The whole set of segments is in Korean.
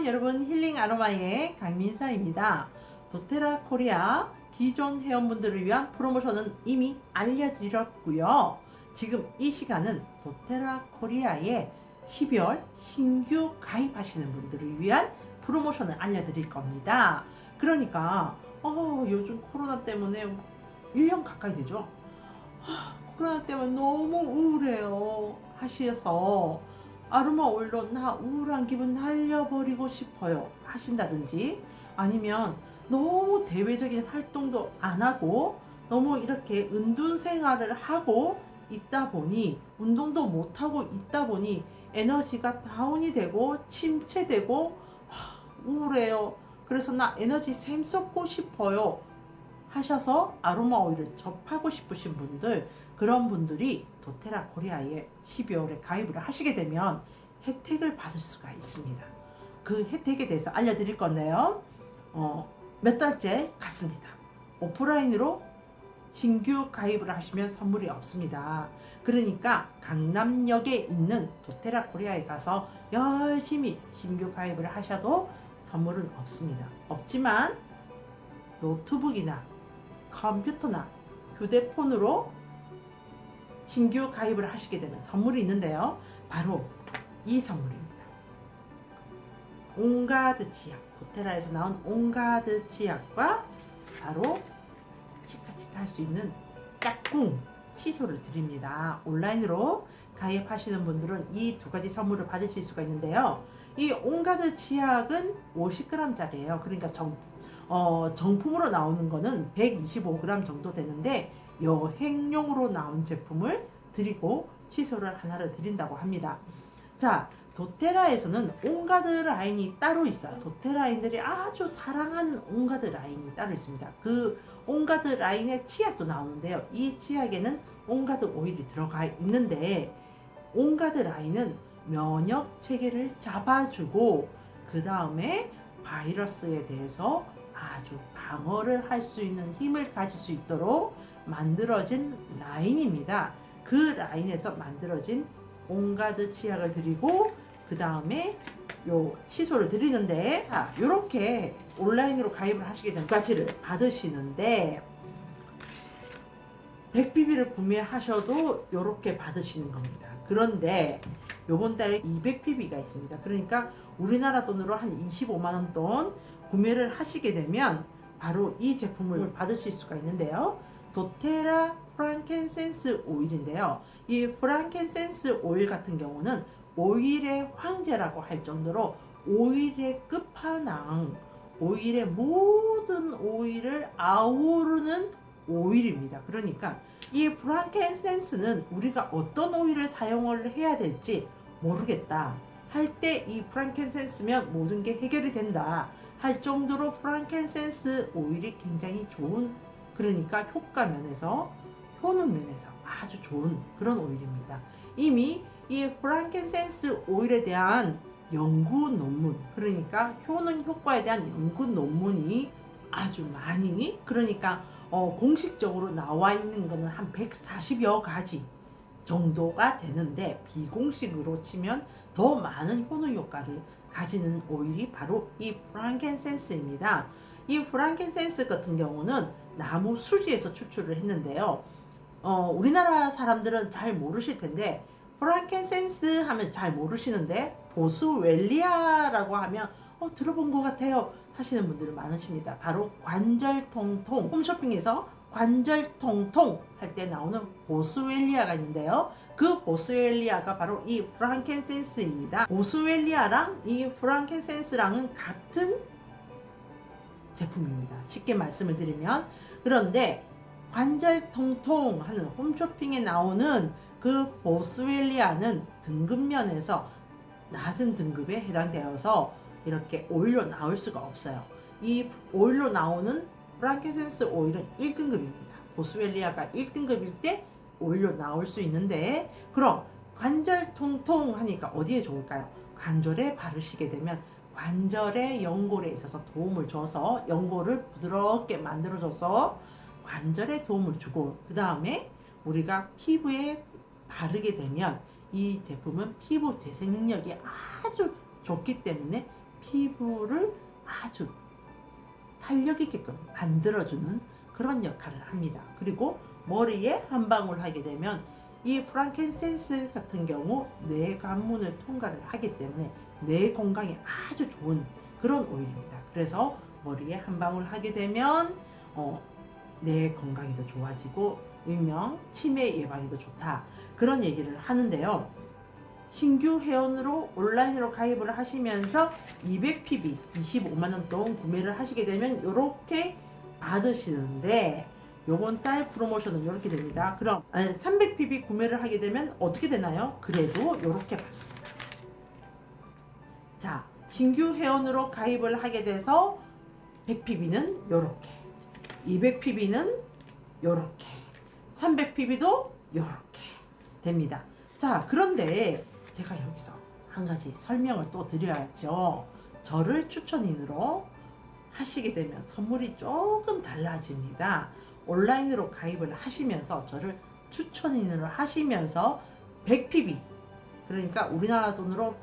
여러분, 힐링 아로마의 강민서입니다. 도테라 코리아 기존 회원분들을 위한 프로모션은 이미 알려드렸고요. 지금 이 시간은 도테라 코리아의 12월 신규 가입하시는 분들을 위한 프로모션을 알려드릴 겁니다. 그러니까 요즘 코로나 때문에 1년 가까이 되죠. 코로나 때문에 너무 우울해요 하셔서 아로마 오일로 나 우울한 기분 날려버리고 싶어요 하신다든지, 아니면 너무 대외적인 활동도 안 하고 너무 이렇게 은둔 생활을 하고 있다 보니, 운동도 못 하고 있다 보니 에너지가 다운이 되고 침체되고 우울해요. 그래서 나 에너지 샘솟고 싶어요 하셔서 아로마 오일을 접하고 싶으신 분들, 그런 분들이 도테라 코리아에 12월에 가입을 하시게 되면 혜택을 받을 수가 있습니다. 그 혜택에 대해서 알려드릴 건데요. 몇 달째 갔습니다. 오프라인으로 신규 가입을 하시면 선물이 없습니다. 그러니까 강남역에 있는 도테라 코리아에 가서 열심히 신규 가입을 하셔도 선물은 없습니다. 없지만 노트북이나 컴퓨터나 휴대폰으로 신규 가입을 하시게 되면 선물이 있는데요. 바로 이 선물입니다. 온가드 치약, 도테라에서 나온 온가드 치약과 바로 치카치카 할 수 있는 짝꿍 칫솔을 드립니다. 온라인으로 가입하시는 분들은 이 두 가지 선물을 받으실 수가 있는데요. 이 온가드 치약은 50g짜리예요. 그러니까 정품으로 나오는 거는 125g 정도 되는데 여행용으로 나온 제품을 드리고 칫솔을 하나를 드린다고 합니다. 자, 도테라에서는 온가드 라인이 따로 있어요. 도테라인들이 아주 사랑하는 온가드 라인이 따로 있습니다. 그 온가드 라인의 치약도 나오는데요. 이 치약에는 온가드 오일이 들어가 있는데, 온가드 라인은 면역 체계를 잡아주고 그 다음에 바이러스에 대해서 아주 방어를 할 수 있는 힘을 가질 수 있도록 만들어진 라인입니다. 그 라인에서 만들어진 온가드 치약을 드리고 그 다음에 요 칫솔을 드리는데, 요렇게 온라인으로 가입을 하시게 되면 두 가지를 받으시는데, 100pp를 구매하셔도 요렇게 받으시는 겁니다. 그런데 요번 달에 200pp가 있습니다. 그러니까 우리나라 돈으로 한 25만원 돈 구매를 하시게 되면 바로 이 제품을 받으실 수가 있는데요. 도테라 프랑켄센스 오일인데요. 이 프랑켄센스 오일 같은 경우는 오일의 황제라고 할 정도로 오일의 끝판왕, 오일의 모든 오일을 아우르는 오일입니다. 그러니까 이 프랑켄센스는 우리가 어떤 오일을 사용을 해야 될지 모르겠다 할 때 이 프랑켄센스면 모든 게 해결이 된다 할 정도로 프랑켄센스 오일이 굉장히 좋은, 그러니까 효과 면에서, 효능 면에서 아주 좋은 그런 오일입니다. 이미 이 프랑켄센스 오일에 대한 연구 논문, 그러니까 효능 효과에 대한 연구 논문이 아주 많이, 그러니까 공식적으로 나와 있는 거는 한 140여 가지 정도가 되는데, 비공식으로 치면 더 많은 효능 효과를 가지는 오일이 바로 이 프랑켄센스입니다. 이 프랑켄센스 같은 경우는 나무 수지에서 추출을 했는데요. 우리나라 사람들은 잘 모르실 텐데, 프랑켄센스 하면 잘 모르시는데 보스웰리아라고 하면 들어본 것 같아요 하시는 분들이 많으십니다. 바로 관절 통통, 홈쇼핑에서 관절 통통 할 때 나오는 보스웰리아가 있는데요. 그 보스웰리아가 바로 이 프랑켄센스입니다. 보스웰리아랑 이 프랑켄센스랑은 같은 제품입니다. 쉽게 말씀을 드리면. 그런데 관절 통통 하는 홈쇼핑에 나오는 그 보스웰리아는 등급면에서 낮은 등급에 해당되어서 이렇게 오일로 나올 수가 없어요. 이 오일로 나오는 프랑켄센스 오일은 1등급입니다. 보스웰리아가 1등급일 때 오일로 나올 수 있는데, 그럼 관절 통통 하니까 어디에 좋을까요? 관절에 바르시게 되면 관절의 연골에 있어서 도움을 줘서 연골을 부드럽게 만들어줘서 관절에 도움을 주고, 그 다음에 우리가 피부에 바르게 되면 이 제품은 피부 재생 능력이 아주 좋기 때문에 피부를 아주 탄력 있게끔 만들어주는 그런 역할을 합니다. 그리고 머리에 한 방울 하게 되면 이 프랑켄센스 같은 경우 뇌 관문을 통과를 하기 때문에 뇌 건강에 아주 좋은 그런 오일입니다. 그래서 머리에 한 방울 하게 되면 뇌 건강이 더 좋아지고 일명 치매 예방이 더 좋다, 그런 얘기를 하는데요. 신규 회원으로 온라인으로 가입을 하시면서 200pb 25만원 돈 구매를 하시게 되면 이렇게 받으시는데, 요번 달 프로모션은 이렇게 됩니다. 그럼 300pb 구매를 하게 되면 어떻게 되나요? 그래도 이렇게 받습니다. 자, 신규 회원으로 가입을 하게 돼서 100pb는 이렇게, 200pb는 이렇게, 300pb도 이렇게 됩니다. 자, 그런데 제가 여기서 한 가지 설명을 또 드려야죠. 저를 추천인으로 하시게 되면 선물이 조금 달라집니다. 온라인으로 가입을 하시면서 저를 추천인으로 하시면서 100pb, 그러니까 우리나라 돈으로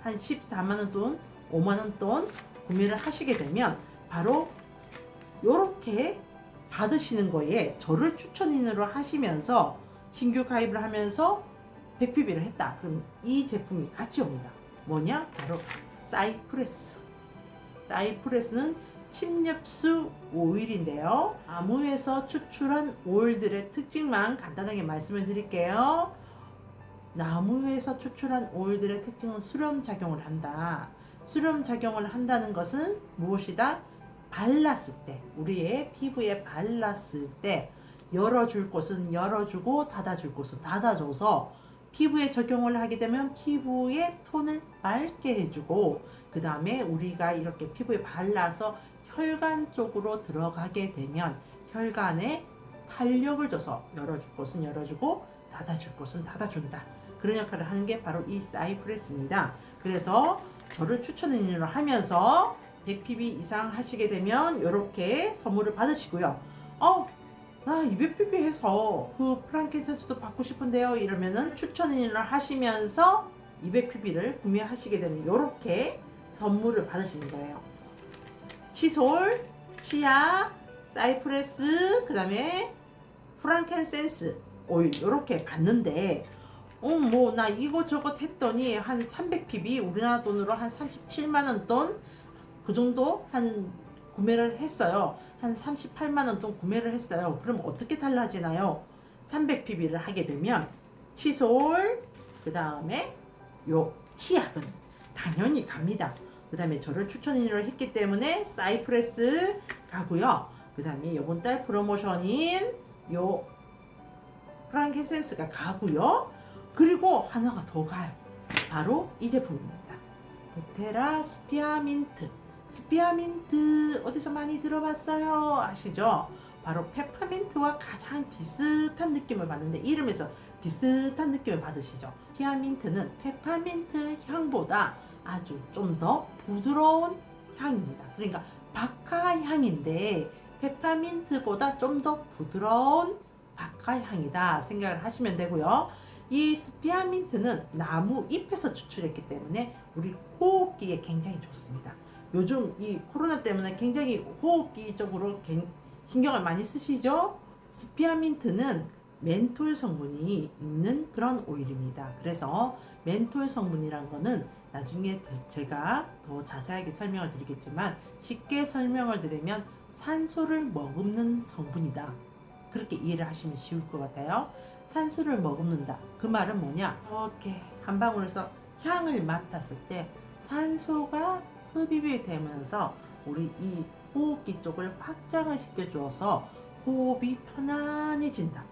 한 14만원 돈, 5만원 돈 구매를 하시게 되면 바로 이렇게 받으시는 거에 저를 추천인으로 하시면서 신규 가입을 하면서 100pb를 했다. 그럼 이 제품이 같이 옵니다. 뭐냐? 바로 사이프레스. 사이프레스는 침엽수 오일인데요. 나무에서 추출한 오일들의 특징만 간단하게 말씀을 드릴게요. 나무에서 추출한 오일들의 특징은 수렴작용을 한다. 수렴작용을 한다는 것은 무엇이다? 발랐을 때, 우리의 피부에 발랐을 때 열어줄 곳은 열어주고 닫아줄 곳은 닫아줘서 피부에 적용을 하게 되면 피부의 톤을 맑게 해주고, 그 다음에 우리가 이렇게 피부에 발라서 혈관 쪽으로 들어가게 되면 혈관에 탄력을 줘서 열어줄 곳은 열어주고 닫아줄 곳은 닫아준다. 그런 역할을 하는 게 바로 이 사이프레스입니다. 그래서 저를 추천인으로 하면서 100pb 이상 하시게 되면 이렇게 선물을 받으시고요. 나 200pb 해서 그 프랑켄센스도 받고 싶은데요, 이러면은 추천인으로 하시면서 200pb를 구매하시게 되면 이렇게 선물을 받으시는 거예요. 칫솔, 치아, 사이프레스, 그 다음에 프랑켄센스 오일 이렇게 받는데, 뭐 나 이것저것 했더니 한 300pb 우리나라 돈으로 한 37만원 돈 그 정도 한 구매를 했어요. 한 38만원 돈 구매를 했어요. 그럼 어떻게 달라지나요? 300pb를 하게 되면 칫솔, 그 다음에 요 치약은 당연히 갑니다. 그 다음에 저를 추천인으로 했기 때문에 사이프레스 가고요. 그 다음에 이번 달 프로모션인 요 프랑켄센스가 가고요. 그리고 하나가 더 가요. 바로 이 제품입니다. 도테라 스피아민트. 스피아민트 어디서 많이 들어봤어요? 아시죠? 바로 페퍼민트와 가장 비슷한 느낌을 받는데, 이름에서 비슷한 느낌을 받으시죠? 스피아민트는 페퍼민트 향보다 아주 좀 더 부드러운 향입니다. 그러니까 박하 향인데 페퍼민트보다 좀 더 부드러운 박하 향이다 생각을 하시면 되고요. 이 스피아민트는 나무 잎에서 추출했기 때문에 우리 호흡기에 굉장히 좋습니다. 요즘 이 코로나 때문에 굉장히 호흡기 쪽으로 신경을 많이 쓰시죠? 스피아민트는 멘톨 성분이 있는 그런 오일입니다. 그래서 멘톨 성분이란 거는 나중에 제가 더 자세하게 설명을 드리겠지만, 쉽게 설명을 드리면 산소를 머금는 성분이다. 그렇게 이해를 하시면 쉬울 것 같아요. 산소를 머금는다. 그 말은 뭐냐? 이렇게 한 방울에서 향을 맡았을 때 산소가 흡입이 되면서 우리 이 호흡기 쪽을 확장을 시켜주어서 호흡이 편안해진다.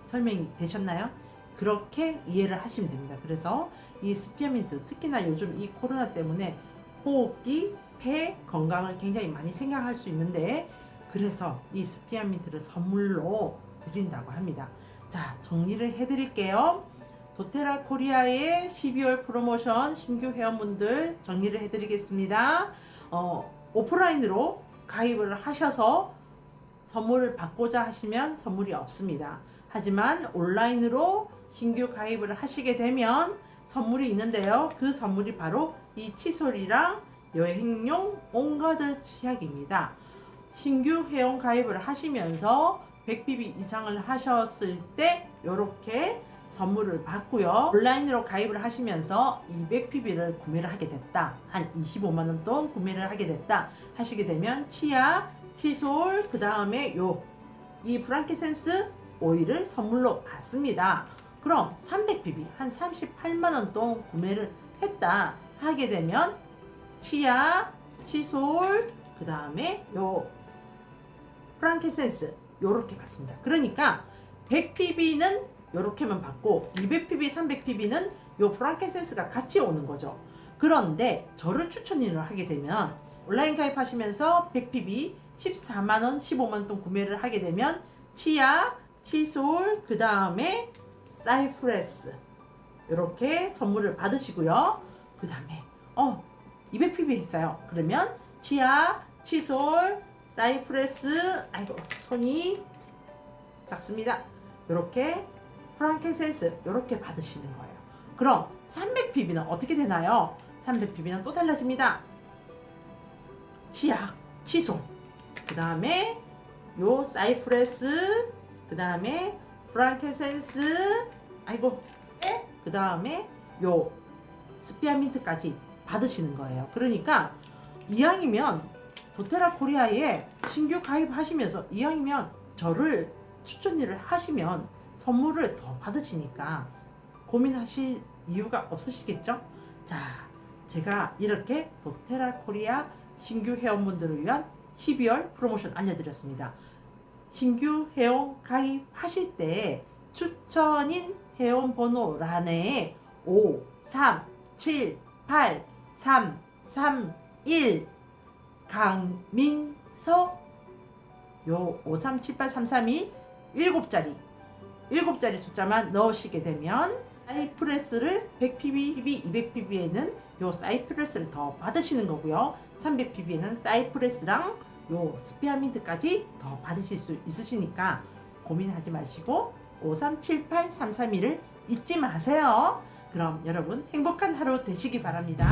설명이 되셨나요? 그렇게 이해를 하시면 됩니다. 그래서 이 스피아민트, 특히나 요즘 이 코로나 때문에 호흡기, 폐 건강을 굉장히 많이 생각할 수 있는데, 그래서 이 스피아민트를 선물로 드린다고 합니다. 자, 정리를 해드릴게요. 도테라 코리아의 12월 프로모션 신규 회원분들 정리를 해드리겠습니다. 오프라인으로 가입을 하셔서 선물을 받고자 하시면 선물이 없습니다. 하지만 온라인으로 신규 가입을 하시게 되면 선물이 있는데요. 그 선물이 바로 이 칫솔이랑 여행용 온가드 치약입니다. 신규 회원 가입을 하시면서 100PB 이상을 하셨을 때 이렇게 선물을 받고요. 온라인으로 가입을 하시면서 200PB를 구매를 하게 됐다. 한 25만원 돈 구매를 하게 됐다. 하시게 되면 치약, 칫솔, 그 다음에 이 프랑키센스 오일을 선물로 받습니다. 그럼 300PB 한 38만원 돈 구매를 했다. 하게 되면 치약, 칫솔, 그 다음에 프랑키센스 요렇게 받습니다. 그러니까 100PB는 요렇게만 받고 200PB, 300PB는 요 프랑키센스가 같이 오는 거죠. 그런데 저를 추천을 하게 되면 온라인 가입하시면서 100PB 14만원, 15만원 돈 구매를 하게 되면 치약, 칫솔, 그 다음에 사이프레스 이렇게 선물을 받으시고요. 그 다음에 200PB 했어요. 그러면 치약, 칫솔, 사이프레스, 아이고 손이 작습니다. 이렇게 프랑키센스 이렇게 받으시는 거예요. 그럼 300PB는 어떻게 되나요? 300PB는 또 달라집니다. 치약, 칫솔, 그 다음에 요 사이프레스, 그 다음에 프랑키센스, 아이고, 그 다음에 요 스피아민트까지 받으시는 거예요. 그러니까 이왕이면 도테라 코리아에 신규 가입하시면서 이왕이면 저를 추천을 하시면 선물을 더 받으시니까 고민하실 이유가 없으시겠죠? 자, 제가 이렇게 도테라 코리아 신규 회원분들을 위한 12월 프로모션 알려드렸습니다. 신규 회원 가입하실 때 추천인 회원 번호란에 5, 3, 7, 8, 3, 3, 1 강민서 요 5, 3, 7, 8, 3, 3, 2 7자리 숫자만 넣으시게 되면 사이프레스를 100PB, 200PB에는 요 사이프레스를 더 받으시는 거고요. 300PB에는 사이프레스랑 요 스피아민트까지 더 받으실 수 있으시니까 고민하지 마시고 5378331을 잊지 마세요. 그럼 여러분 행복한 하루 되시기 바랍니다.